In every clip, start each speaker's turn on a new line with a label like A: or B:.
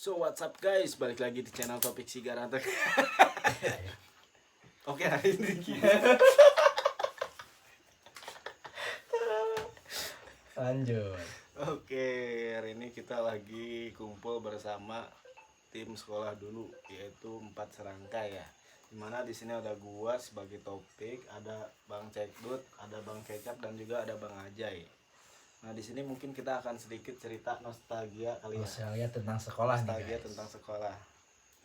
A: So what's up guys, balik lagi di channel Topik Sigarantek. Oke, hari ini
B: Lanjut.
A: Oke, hari ini kita lagi kumpul bersama tim sekolah dulu, yaitu 4 serangkai ya. Dimana di sini ada gua sebagai Topik, ada Bang Cekdut, ada Bang Kecap dan juga ada Bang Ajay. Nah di sini mungkin kita akan sedikit cerita nostalgia kali ya.
B: Nostalgia tentang sekolah
A: Nostalgia
B: nih guys.
A: tentang sekolah,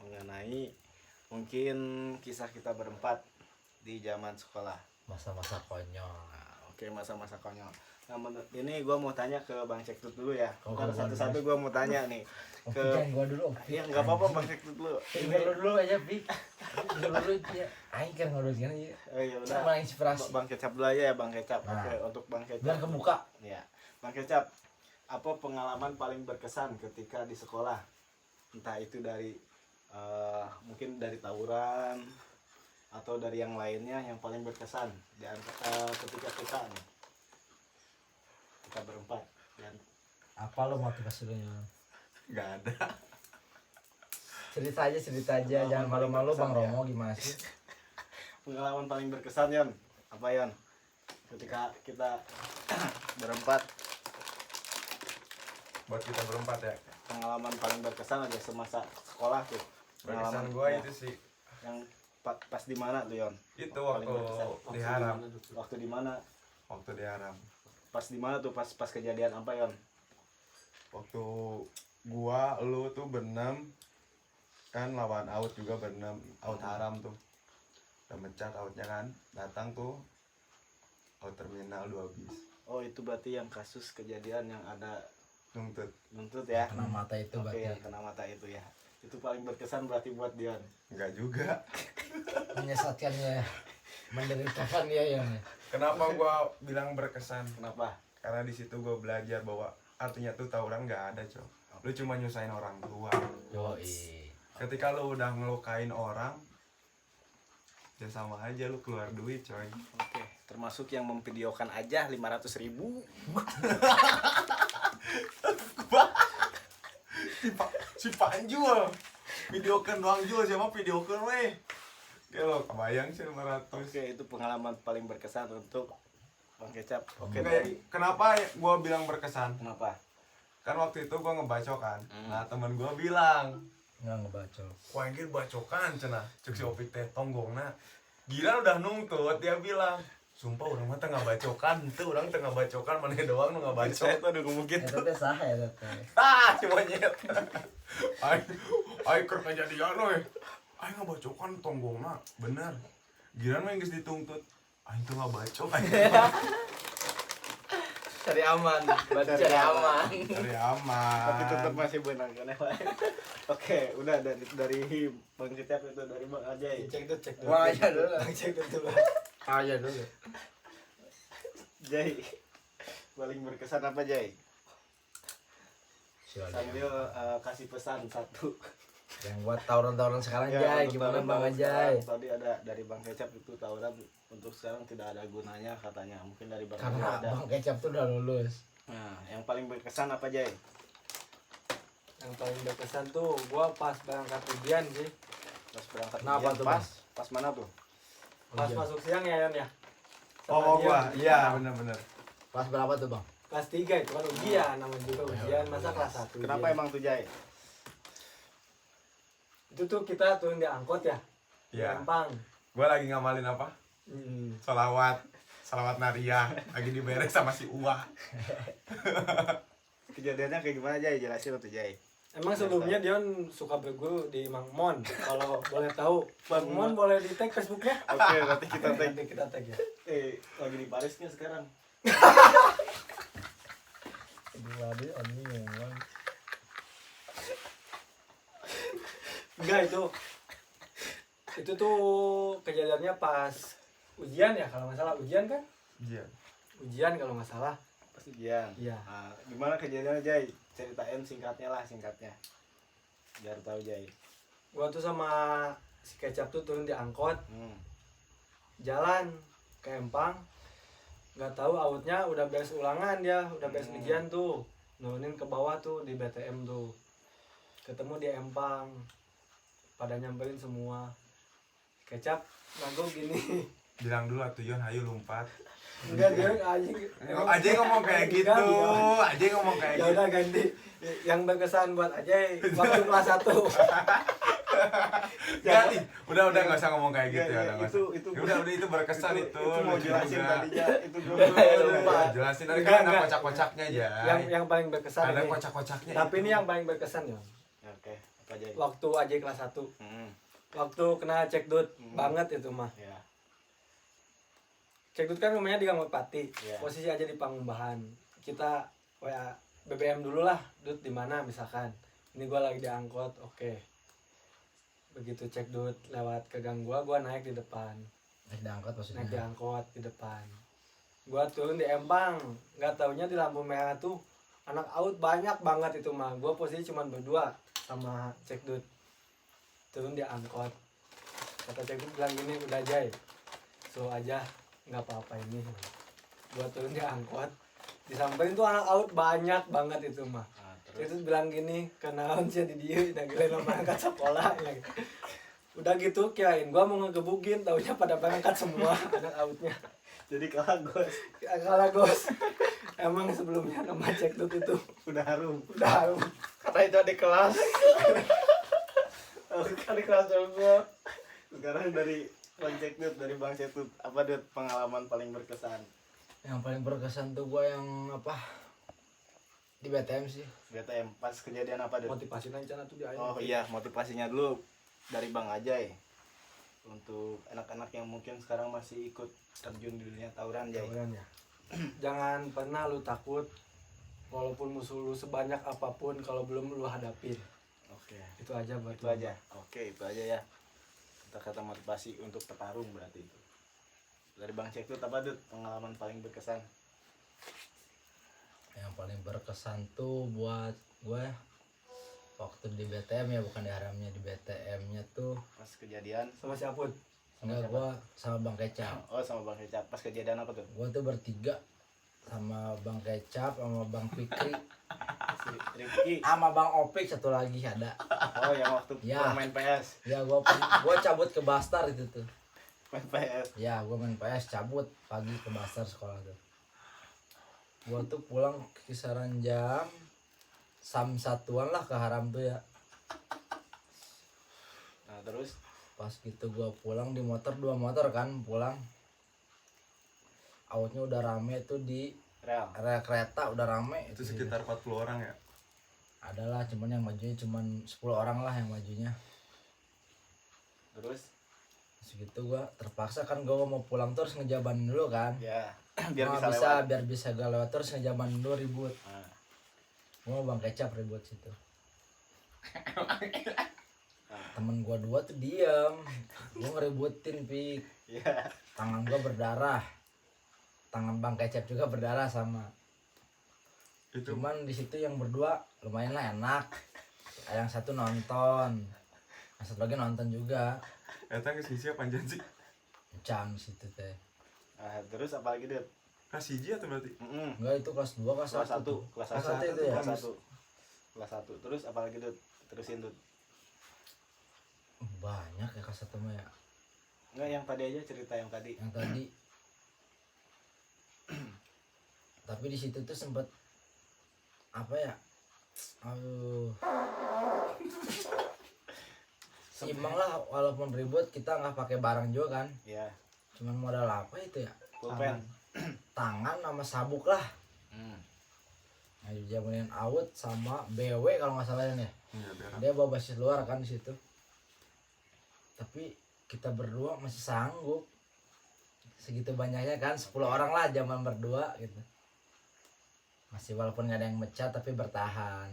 A: mengenai mungkin kisah kita berempat di zaman sekolah.
B: Masa-masa konyol.
A: Oke, masa-masa konyol. Nah, ini gue mau tanya ke Bang Cekdut dulu ya.
B: Oh,
A: Ntar
B: gua
A: satu-satu gue mau tanya nih ke.
B: Gua dulu.
A: Ya nggak apa-apa Bang Cekdut dulu.
B: Tinggal dulu aja, Pik. Dulu ya. Aing kan ngurus kan ya.
A: Oh, ya udah.
B: Sama inspirasi.
A: Bang Kecap dulu aja ya Bang Kecap.
B: Nah.
A: Oke, untuk Bang Kecap.
B: Biar kebuka.
A: Ya. Bang Kecap, apa pengalaman paling berkesan ketika di sekolah? Entah itu dari mungkin dari tawuran atau dari yang lainnya yang paling berkesan di ketika kita nih. Kita berempat dan
B: Apa lo motivasinya?
A: nggak ada.
B: Cerita aja, jangan malu-malu Bang
A: Berkesan, ya.
B: Romo gimana sih?
A: Pengalaman paling berkesan Yon, apa Yon? Ketika kita berempat,
C: Buat kita berempat ya.
A: pengalaman paling berkesan aja semasa sekolah tuh.
C: Berkesan gue
A: ya,
C: itu sih
A: yang pas di mana tuh Yon?
C: itu
A: Paling
C: waktu
A: berkesan.
C: di Haram.
A: Waktu di mana?
C: Waktu di Haram.
A: Pas di mana tuh? Pas kejadian apa Yon?
C: Waktu gua lu tuh berenam kan lawan out juga berenam, out Haram tuh. Udah mencat outnya kan. Datang tuh out terminal 2 bis.
A: Oh itu berarti yang kasus kejadian yang ada
C: Nuntut.
A: ya?
B: Kena mata itu
A: Oke,
B: berarti.
A: yang kena mata itu ya. Itu paling berkesan berarti buat Dion.
C: Enggak juga.
B: Menyesatkan ya. Menderitakan ya yang.
C: Kenapa gua bilang berkesan?
A: Kenapa?
C: Karena di situ gua belajar bahwa artinya tuh tawuran nggak ada, Cok. Lu cuma nyusahin orang tua.
B: Yoi.
C: Ketika lu udah ngelukain orang, ya sama aja lu keluar duit, coy.
A: Oke, termasuk yang memvideokan aja 500.000.
C: Si Panjul videokan doang jual siapa videokan weh. Ya lo kebayang sih 500.
A: Oke, itu pengalaman paling berkesan untuk Bang Kecap. Oke,
C: Oke, kenapa gua bilang berkesan?
A: kenapa?
C: Kan waktu itu gua ngebacokan.
A: Hmm.
C: Nah, temen gua bilang,
B: Nggak ngebaca.
C: "Wah, anjir bacokan cenah." Cuk si Opik teh tonggongna. Gila udah nungtut, dia bilang, "Sumpah orang mah teh ngabacokan, teu urang teh ngabacokan, maneh doang nu ngabacok."
A: Saya tuh udah ngomong gitu.
B: Itu teh sah ya teh.
C: Ah, si monyet. Ai keur kejadian we. Ai ngabacokan tonggongna, bener. Gila mah geus ditungtut. Ai teu ngabacok anjing.
B: Cari aman,
A: Cari
B: cari
A: aman.
B: aman.
C: Dari aman.
A: Tapi tetap masih benang kan ya. Oke, udah dari Bang Kecap itu dari Bang Ajay.
B: Cek dulu. Wah, aja dulu.
A: Cek dulu.
B: Aja dulu.
A: Jay, paling berkesan apa Jay? Sambil kasih pesan satu.
B: Yang buat tawuran-tawuran sekarang
A: Ya,
B: Jay,
A: untuk
B: gimana
A: tawuran
B: Bang
A: sekarang,
B: Ajay?
A: Tadi ada dari Bang Kecap itu tawuran untuk sekarang tidak ada gunanya katanya. Mungkin dari Bang
B: Karena
A: Ajay ada.
B: Bang Kecap tuh udah lulus.
A: Nah, yang paling berkesan apa Jay?
D: Yang paling berkesan tuh gua pas berangkat ujian sih,
A: Pas berangkat
B: Kenapa
A: ujian,
B: tuh,
A: pas mana tuh?
D: pas
B: Ujian.
D: masuk siang ya Yon ya.
C: Oh,
D: Sama
C: gua.
D: dia.
C: Iya, bener-bener.
B: Pas berapa tuh Bang?
D: Kelas 3 itu kan ujian, namanya juga ujian, masa kelas 1
A: Kenapa emang tuh Jay?
D: Itu tuh kita turun di angkot ya, di
C: Iya.
D: Rempang.
C: Gua lagi ngamalin apa? Salawat Naria lagi diberes sama si Uwa.
A: Kejadiannya kayak gimana Jay? Jelasin tuh Jay.
D: Emang sebelumnya Dion suka berguru di Mang Mon. Kalau boleh tahu, Mang Mon boleh di tag Facebooknya?
A: Oke, nanti kita tag.
D: Nanti kita tag ya.
A: Lagi di Paris nih sekarang.
B: Waduh, ini ngomong.
D: Enggak itu tuh kejadiannya pas ujian ya kalau nggak salah ujian kan?
C: Iya.
D: Ujian kalau nggak salah.
A: Pas ujian.
D: Iya.
A: Nah, gimana kejadiannya Jay? Ceritain singkatnya lah, singkatnya. Biar tahu Jay.
D: Gua tuh sama si Kecap tuh turun di angkot, jalan ke Empang. Nggak tahu outnya udah beres ulangan dia, udah beres ujian tuh. Nurunin ke bawah tuh di BTM tuh. ketemu di Empang, pada nyamperin semua. Kecap nanggung gini.
C: Bilang dulu atuh Yon, ayo lompat.
D: Enggak, dia anjing.
C: Aja ngomong kayak gitu. Aja ngomong kayak
D: Ya
C: gitu.
D: udah ganti yang berkesan buat Ajay waktu kelas 1.
C: Ganti. Udah enggak usah ngomong kayak gitu ya.
A: itu
C: Udah itu berkesan itu.
A: itu mau
C: lucu
A: jelasin
C: juga.
A: tadinya itu gue
D: Lupa.
C: Jelasin tadi
D: Enggak,
C: kan ada
D: enggak.
C: kocak-kocaknya aja.
D: Yang paling berkesan
C: Ada
D: ini.
C: kocak-kocaknya.
D: Tapi
C: itu.
D: ini yang paling berkesan ya.
A: oke apa aja
D: Waktu Ajay kelas 1.
A: hmm.
D: Waktu kena cekdut banget itu mah.
A: ya
D: Cekdut kan rumahnya di Gang Merpati.
A: Iya.
D: Posisi aja di Pangumbahan. Kita WA BBM dulu lah, Dut di mana misalkan. Ini gua lagi di angkot, oke. Begitu cekdut lewat ke gang gua naik di depan.
B: Naik diangkat maksudnya.
D: Naik di angkot di depan. Gua turun di Empang, nggak taunya di lampu merah tuh anak out banyak banget itu mah. Gua posisi cuma berdua sama cekdut. Turun di angkot. Kata cekdut bilang gini, udah Jay. So aja nggak apa-apa ini. Gua turun di angkot. Disamperin tuh anak out banyak banget itu mah.
A: nah, terus
D: Terus bilang gini, kenalan sih di dia, udah gila lo berangkat sekolah ya. Udah gitu kirain gua mau ngegebukin, taunya pada berangkat semua anak outnya.
A: jadi kagos
D: Kalah gos. Emang sebelumnya nama cekdut itu
A: udah harum
D: udah harum.
A: karena itu di kelas kan di kelas juga sekarang dari Bang Cekdut apa Dut pengalaman paling berkesan
B: Yang paling berkesan tuh gua yang apa? Di BTM sih.
A: BTM pas kejadian apa Dut?
D: Motivasi rencana tuh di ayam.
A: Oh iya motivasinya dulu dari Bang Ajay untuk anak-anak yang mungkin sekarang masih ikut terjun di dunia tawuran Jay.
D: Tawuran ya. Jangan pernah lu takut walaupun musuh lu sebanyak apapun kalau belum lu hadapin.
A: Oke
D: Itu aja buat
A: itu
D: lu.
A: aja oke itu aja ya kata-kata motivasi untuk petarung berarti itu dari Bang Cekdut apa Dut pengalaman paling berkesan
B: Yang paling berkesan tuh buat gue waktu di BTM ya, bukan di haramnya, di BTM-nya tuh
A: pas kejadian
D: Sama si Apun.
B: enggak, gue sama Bang Kecap.
A: oh sama Bang Kecap pas kejadian apa tuh
B: Gue tuh bertiga sama Bang Kecap, sama Bang Fikri,
A: si Rifki
B: sama Bang Opik satu lagi ada.
A: oh yang waktu
B: Ya.
A: main PS
B: Ya gue cabut ke Bastar itu tuh.
A: main PS
B: Ya gue main PS cabut pagi ke Bastar sekolah tuh. Gue tuh pulang kisaran jam satuan lah ke Haram tuh ya.
A: nah terus
B: Pas gitu gue pulang di motor, 2 motor kan pulang. Outnya udah rame tuh di
A: real
B: rel kereta, udah rame.
C: Itu sekitar 40 orang ya.
B: Adalah, cuman yang majunya cuman 10 orang lah yang majunya.
A: terus
B: Segitu gua terpaksa kan, gua mau pulang terus ngejaban dulu kan.
A: ya biar
B: Gua
A: bisa
B: bisa
A: lewat
B: biar bisa gak lewat terus ngejaban dulu ribut.
A: nah,
B: Gua mau Bang Kecap ribut situ. Temen gua 2 tuh diem. Gua ngeributin Pik.
A: ya
B: Tangan gua berdarah. Tangan Bang Kecap juga berdarah sama.
C: Itu
B: Cuman di situ yang berdua lumayan lah enak. Yang satu nonton. Yang satu lagi nonton juga.
C: datang ke sisi apa sih?
B: Cang situ teh.
A: nah, terus apa lagi Dut
C: Kelas hiji atau berarti?
B: Enggak, itu kelas 2 kelas 1.
A: kelas 1 kelas 1
B: Kelas satu itu ya?
A: kelas 1 terus apa lagi Dut terusin Dut
B: Banyak ya kelas 1 mah ya.
A: enggak yang tadi aja cerita yang tadi
B: Yang tadi. Tapi di situ tuh sempet apa ya? Aduh. Imbang lah, walaupun ribut kita nggak pakai barang juga kan.
A: ya
B: Cuman modal apa itu ya?
A: pulpen
B: Tangan sama sabuk lah. Nah, dijamunin out sama BW kalau nggak salah ya.
C: Iya, biar.
B: Dia bawa basis luar kan di situ. Tapi kita berdua masih sanggup. Segitu banyaknya kan, 10 orang lah zaman berdua gitu. Masih walaupun nggak ada yang mecat tapi bertahan.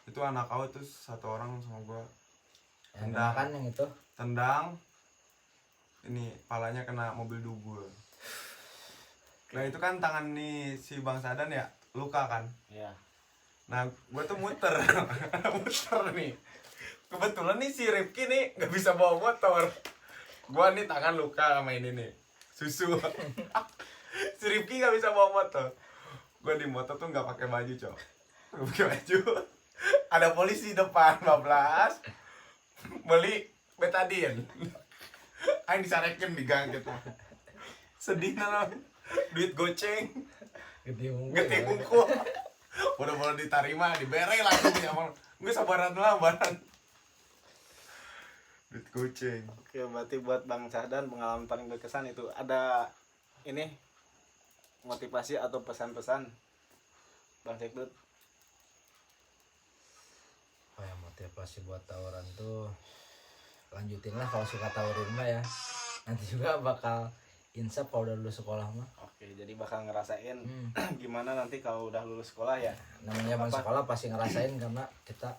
C: Itu anak awet tuh 1 orang sama gua
B: Yang
C: Tendang.
B: kan yang itu.
C: tendang. Ini palanya kena mobil dubur. Nah itu kan tangan nih si Bang Sadan ya, luka kan.
A: ya
C: Nah gua tuh muter muter nih. Kebetulan nih si Rifki nih nggak bisa bawa motor. Gua nih tangan luka sama ini nih, susu. Si Rifki nggak bisa bawa motor. Gua di motor tuh nggak pakai baju cok, nggak pakai baju. ada polisi depan 15 beli betadin. Aing disarekeun di gang kita. Sedih naon. Duit goceng,
B: Gede unggul.
C: gede unggul. Bodo-bodo ditarima, dibere langsung nyaman. Gue sabaran lah baran. Duit goceng.
A: Oke, berarti buat Bang Cahdan pengalaman paling berkesan itu ada ini motivasi atau pesan-pesan Bang Cekdut?
B: Oh ya, motivasi buat tawuran tuh lanjutin lah kalau suka tawurin mah ya. Nanti juga bakal insaf kalau udah lulus sekolah mah.
A: Oke, jadi bakal ngerasain
B: Hmm.
A: gimana nanti kalau udah lulus sekolah ya.
B: Namanya zaman
A: Apa?
B: sekolah pasti ngerasain karena kita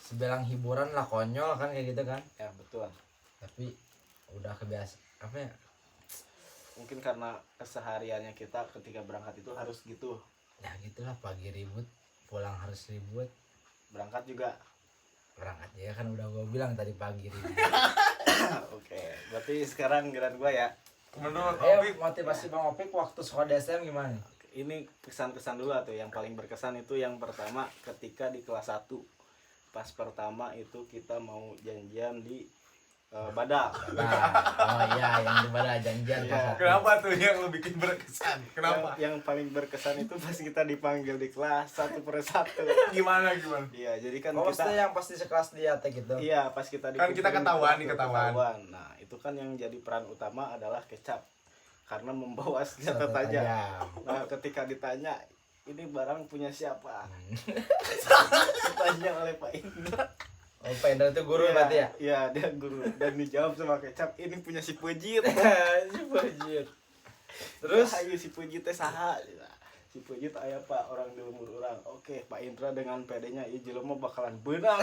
B: sebelang hiburan lah, konyol kan kayak gitu kan.
A: Ya, betul.
B: Tapi udah kebiasa apa ya?
A: Mungkin karena kesehariannya kita ketika berangkat itu harus gitu.
B: Ya gitulah, pagi ribut, pulang harus ribut.
A: Berangkat juga.
B: Berangkat ya kan udah gue bilang tadi pagi ribut.
A: Oke, berarti sekarang giliran gua ya.
C: Menurut
B: Ayo
C: Opik,
B: motivasi Bang Opik waktu sekolah DSM gimana nih?
A: Ini kesan-kesan dulu tuh. Yang paling berkesan itu yang pertama ketika di kelas 1. Pas pertama itu kita mau janjian di Badak.
B: Nah, oh iya yang di mana janjian
A: Iya.
B: pas satu.
C: kenapa tuh yang lu bikin berkesan? Kenapa?
A: Yang paling berkesan itu pas kita dipanggil di kelas satu per satu.
C: Gimana?
A: Iya, jadi kan
B: Oh,
A: kita
B: maksudnya yang pasti sekelas dia teh gitu.
A: iya pas kita
C: Kan kita
A: dipimpin
C: ketahuan nih,
A: ke
C: ketahuan.
A: Nah, itu kan yang jadi peran utama adalah Kecap karena membawa senjata
B: Senjata
A: tajam.
B: tajam.
A: Nah, ketika ditanya ini barang punya siapa?
B: Hmm.
A: Ditanya oleh Pak Indra.
B: Oh, Pak Indra itu guru
A: Iya,
B: berarti ya?
A: Iya, dia guru dan dijawab sama Kecap ini punya si Pejit.
B: Si Pejit. Terus
A: ayo si Pejit teh saha? Si Pejit aya Pak orang di umur orang. Oke, Pak Indra dengan PD-nya ieu jelema bakalan beunang.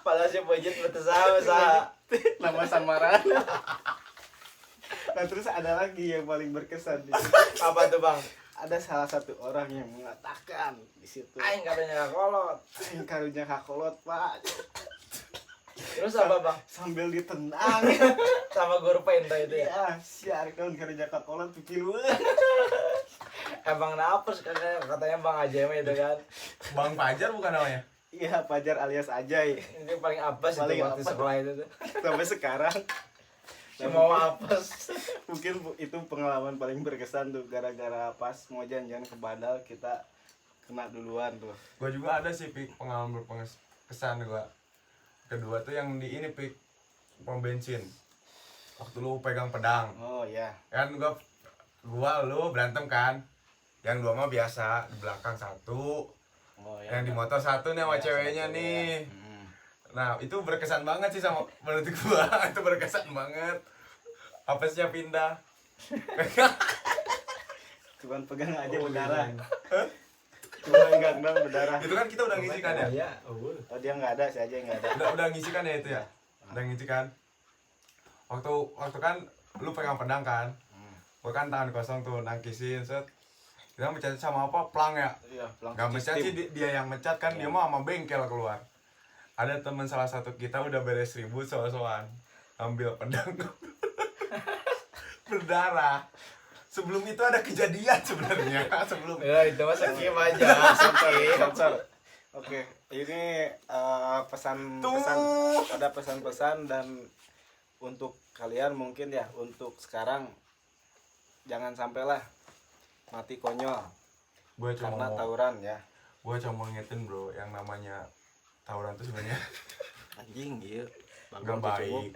B: padahal si Pejit betul sama.
A: Nama samaran. Nah, terus ada lagi yang paling berkesan di situ.
B: Apa tuh, Bang?
A: Ada salah satu orang yang mengatakan di situ.
B: Aing katanya kolot.
A: Aing karunya kakolot, Pak.
B: Terus apa, Bang?
A: Sambil ditendang.
B: Sama guru Pak Indra itu ya?
A: Ya, si Arkan karunya kakolot pikiruan.
B: Emang napes katanya Bang Ajay mah itu kan.
C: Bang Fajar bukan namanya?
A: Iya, Pajar alias Ajay.
B: Ini paling apes itu
A: Paling
B: waktu
A: apes.
B: sekolah itu tuh.
A: Sampai sekarang.
B: Semua apes.
A: Mungkin itu pengalaman paling berkesan tuh gara-gara pas mau janjian ke Badal kita kena duluan tuh.
C: Gue juga ada sih Pik pengalaman berkesan gue. Kedua tuh yang di ini Pik pom bensin. Waktu lu pegang pedang.
A: Oh ya.
C: Kan gua lu berantem kan. Yang dua mah biasa di belakang satu.
A: Oh ya.
C: Yang di motor satu nih sama
A: Ya,
C: ceweknya
A: satu,
C: nih.
A: ya. Hmm.
C: Nah itu berkesan banget sih sama menurut gua. Itu berkesan banget. Apesnya pindah.
A: Cuman pegang aja berdarah. Cuman gandang berdarah.
C: Itu kan kita udah ngisi kan ya?
B: Iya.
A: Oh dia nggak ada, si aja nggak ada.
C: Udah ngisi kan ya itu ya? Udah ngisi kan? Waktu kan lu pegang pedang kan? Gua kan tangan kosong tuh nangkisin set. Kita mecat sama apa? Plang ya?
A: Iya, pelang
C: Gak mecat sih dia yang mecat kan, dia mau sama bengkel keluar. Ada teman salah satu kita udah beres ribut soal-soal ambil pedang berdarah. Sebelum itu ada kejadian sebenarnya. Sebelum
B: Ya itu mah skip aja.
A: Sensor. Oke, ini pesan-pesan, ada pesan-pesan dan untuk kalian mungkin ya, untuk sekarang jangan sampailah mati konyol
C: gue
A: karena
C: cuma
A: tawuran ya.
C: gue cuma mau ngingetin bro, yang namanya tawuran tuh sebenarnya
A: Anjing gitu.
C: nggak baik.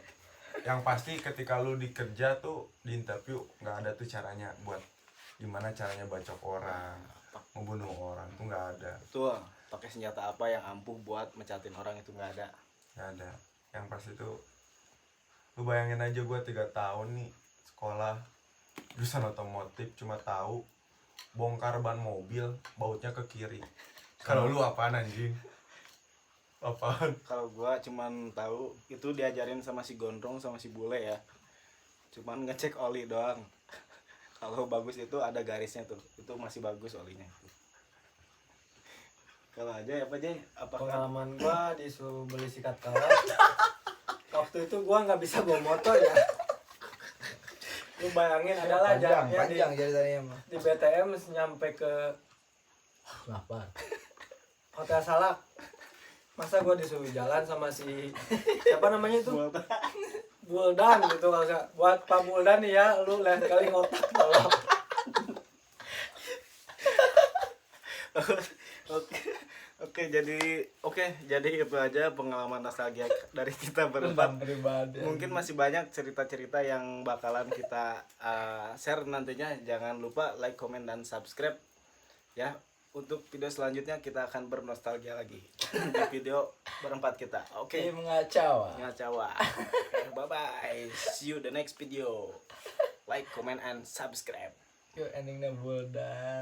C: Yang pasti ketika lu dikerja tuh di interview nggak ada tuh caranya buat gimana caranya bacok orang, membunuh orang tuh nggak ada.
A: Betul, pakai senjata apa yang ampuh buat mecatin orang itu nggak ada.
C: Nggak ada. Yang pasti tuh lu bayangin aja gue 3 tahun nih sekolah jurusan otomotif, cuma tahu bongkar ban mobil bautnya ke kiri. Kalau lu apaan anjing? Apaan?
A: Kalau gua cuman tahu itu diajarin sama si Gondrong sama si Bule ya. Cuman ngecek oli doang. Kalau bagus itu ada garisnya tuh. Itu masih bagus olinya. Kalau aja apa aja? Apakah
D: Pengalaman gua disuruh beli sikat karet. Waktu itu gua nggak bisa bawa motor ya. Lu bayangin adalah jaraknya
B: Panjang ceritanya mah.
D: di BTM nyampe ke
B: Apa?
D: Hotel Salak. Masa gua disuruh jalan sama si siapa namanya itu? Buldan gitu kalau nggak. Buat Pak Buldan nih ya, lu lain kali ngotak tolong.
A: Oke, jadi itu aja pengalaman nostalgia dari kita berempat.
B: pribadi.
A: Mungkin masih banyak cerita-cerita yang bakalan kita share nantinya. Jangan lupa like, comment, dan subscribe ya. Untuk video selanjutnya kita akan bernostalgia lagi di video berempat kita. Oke.
B: Tim Ngacawa.
A: Ngacawa. Bye bye. See you the next video. Like, comment, and subscribe.
B: Yuk endingnya Buldan.